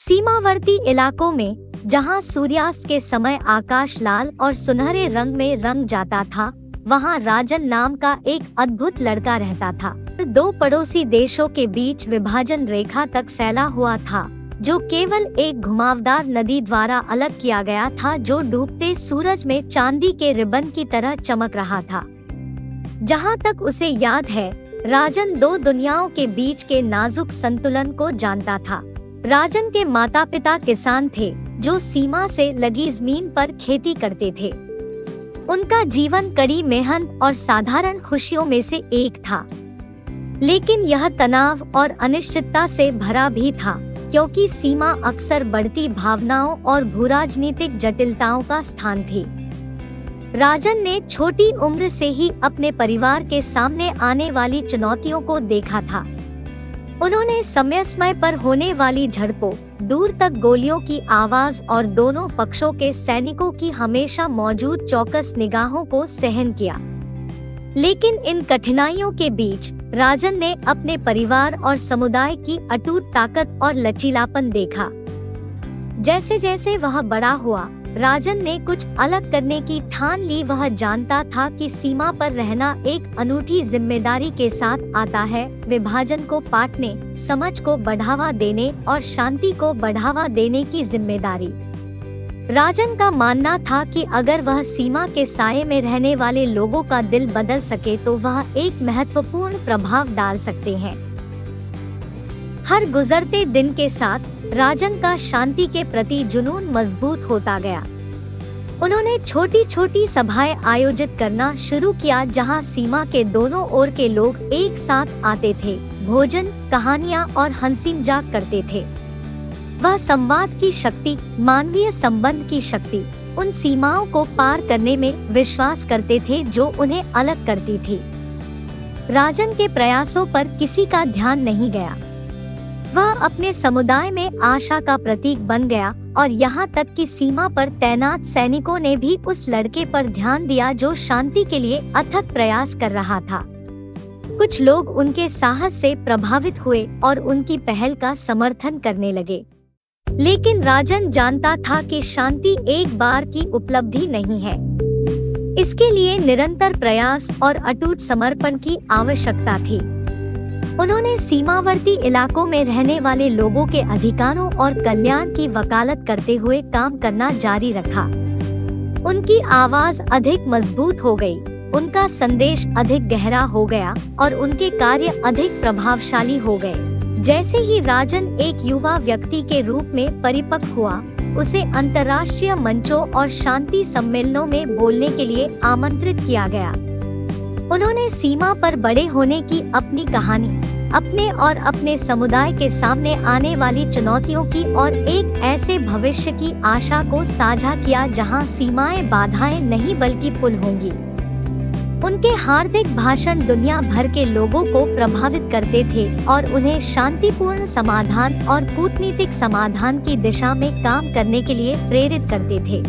सीमावर्ती इलाकों में जहां सूर्यास्त के समय आकाश लाल और सुनहरे रंग में रंग जाता था, वहां राजन नाम का एक अद्भुत लड़का रहता था। दो पड़ोसी देशों के बीच विभाजन रेखा तक फैला हुआ था, जो केवल एक घुमावदार नदी द्वारा अलग किया गया था, जो डूबते सूरज में चांदी के रिबन की तरह चमक रहा था। जहां तक उसे याद है, राजन दो दुनियाओं के बीच के नाजुक संतुलन को जानता था। राजन के माता पिता किसान थे, जो सीमा से लगी जमीन पर खेती करते थे। उनका जीवन कड़ी मेहनत और साधारण खुशियों में से एक था, लेकिन यह तनाव और अनिश्चितता से भरा भी था, क्योंकि सीमा अक्सर बढ़ती भावनाओं और भूराजनीतिक जटिलताओं का स्थान थी। राजन ने छोटी उम्र से ही अपने परिवार के सामने आने वाली चुनौतियों को देखा था। उन्होंने समय समय पर होने वाली झड़पों, दूर तक गोलियों की आवाज और दोनों पक्षों के सैनिकों की हमेशा मौजूद चौकस निगाहों को सहन किया। लेकिन इन कठिनाइयों के बीच राजन ने अपने परिवार और समुदाय की अटूट ताकत और लचीलापन देखा। जैसे जैसे वह बड़ा हुआ, राजन ने कुछ अलग करने की ठान ली। वह जानता था कि सीमा पर रहना एक अनूठी जिम्मेदारी के साथ आता है, विभाजन को पाटने, समझ को बढ़ावा देने और शांति को बढ़ावा देने की जिम्मेदारी। राजन का मानना था कि अगर वह सीमा के साये में रहने वाले लोगों का दिल बदल सके तो वह एक महत्वपूर्ण प्रभाव डाल सकते हैं। हर गुजरते दिन के साथ राजन का शांति के प्रति जुनून मजबूत होता गया। उन्होंने छोटी छोटी सभाएं आयोजित करना शुरू किया, जहां सीमा के दोनों ओर के लोग एक साथ आते थे, भोजन, कहानियां और हंसी मजाक करते थे। वह संवाद की शक्ति, मानवीय संबंध की शक्ति, उन सीमाओं को पार करने में विश्वास करते थे जो उन्हें अलग करती थी। राजन के प्रयासों पर किसी का ध्यान नहीं गया। वह अपने समुदाय में आशा का प्रतीक बन गया, और यहाँ तक कि सीमा पर तैनात सैनिकों ने भी उस लड़के पर ध्यान दिया जो शांति के लिए अथक प्रयास कर रहा था। कुछ लोग उनके साहस से प्रभावित हुए और उनकी पहल का समर्थन करने लगे। लेकिन राजन जानता था कि शांति एक बार की उपलब्धि नहीं है। इसके लिए निरंतर प्रयास और अटूट समर्पण की आवश्यकता थी। उन्होंने सीमावर्ती इलाकों में रहने वाले लोगों के अधिकारों और कल्याण की वकालत करते हुए काम करना जारी रखा। उनकी आवाज अधिक मजबूत हो गई, उनका संदेश अधिक गहरा हो गया और उनके कार्य अधिक प्रभावशाली हो गए। जैसे ही राजन एक युवा व्यक्ति के रूप में परिपक्व हुआ, उसे अंतर्राष्ट्रीय मंचों और शांति सम्मेलनों में बोलने के लिए आमंत्रित किया गया। उन्होंने सीमा पर बड़े होने की अपनी कहानी, अपने और अपने समुदाय के सामने आने वाली चुनौतियों की और एक ऐसे भविष्य की आशा को साझा किया जहां सीमाएं बाधाएं नहीं बल्कि पुल होंगी। उनके हार्दिक भाषण दुनिया भर के लोगों को प्रभावित करते थे और उन्हें शांतिपूर्ण समाधान और कूटनीतिक समाधान की दिशा में काम करने के लिए प्रेरित करते थे।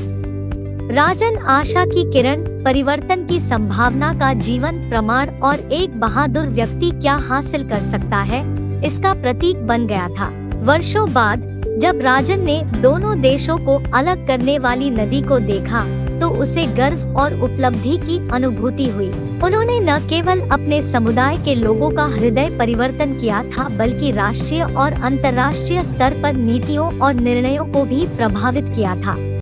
राजन आशा की किरण, परिवर्तन की संभावना का जीवन प्रमाण और एक बहादुर व्यक्ति क्या हासिल कर सकता है, इसका प्रतीक बन गया था। वर्षों बाद जब राजन ने दोनों देशों को अलग करने वाली नदी को देखा, तो उसे गर्व और उपलब्धि की अनुभूति हुई। उन्होंने न केवल अपने समुदाय के लोगों का हृदय परिवर्तन किया था, बल्कि राष्ट्रीय और अंतर्राष्ट्रीय स्तर पर नीतियों और निर्णयों को भी प्रभावित किया था।